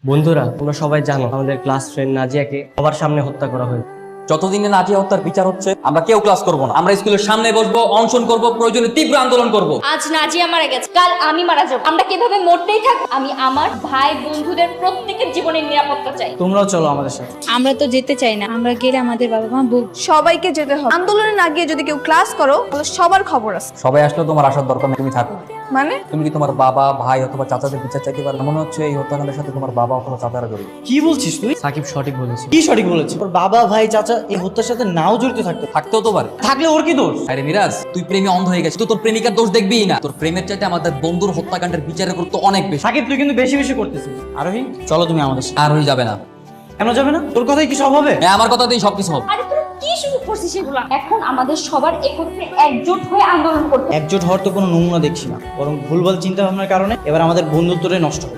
বন্ধুরা, তোমরা সবাই জানো আমাদের ক্লাস ফ্রেন্ড নাজিয়াকে সবার সামনে হত্যা করা হয়েছে। যতদিনে নাজিয়া হত্যার বিচার হচ্ছে আমরা কেউ ক্লাস করব না। আমরা স্কুলের সামনে বসবো, অনশন করব, প্রয়োজনে তীব্র আন্দোলন করব। আজ নাজিয়া মারা গেছে, কাল আমি মারা যাবো। আমরা কিভাবে মরতেই থাকবো? আমি আমার ভাই বন্ধুদের প্রত্যেকের জীবনের নিরাপত্তা চাই। তোমরাও চলো আমাদের সাথে। আমরা তো যেতে চাই না, আমরা গেলে আমাদের বাবা মা বক। সবাইকে যেতে হবে। আন্দোলনে না গিয়ে যদি কেউ ক্লাস করো তাহলে সবার খবর আছে। সবাই আসলে তোমার আসার দরকার নেই, তুমি থাকো। মানে তুমি কি তোমার বাবা, ভাই অথবা চাচাদের বিচার চাইতে পারো? মনে হচ্ছে এই হত্যাকাণ্ডের সাথে তোমার বাবা অথবা চাচারা জড়িত। কি বলছিস তুই? সাকিব সঠিক বলেছে। কি সঠিক বলেছিস? ওর বাবা ভাই চাচা এই হত্যার সাথে নাও জড়িত থাকতেও তো পারে। থাকলে ওর কি দোষ? আরে মিরাজ, তুই প্রেমে অন্ধ হয়ে গেছিস, তো তোর প্রেমিকার দোষ দেখবিই না। তোর প্রেমের চাইতে আমাদের বন্ধুর হত্যাকাণ্ডের বিচারের গুরুত্ব অনেক বেশি। সাকিব, তুই কিন্তু বেশি বেশি করতেছিস। আরোহী, চলো তুমি আমাদের সাথে। আর হয়ে যাবে না। কেন যাবে না? তোর কথাই কি সব হবে? হ্যাঁ, আমার কথাতেই সবকিছু হবে। আরে তোরা কি শুরু করছিস এগুলা? এখন আমাদের সবার একত্রে একজোট হয়ে আন্দোলন করতে হবে। একজোট হওয়ার তো কোনো নমুনা দেখছি না, বরং ভুলভাল চিন্তা ভাবনার কারণে এবার আমাদের বন্ধুত্বটাই নষ্ট হবে।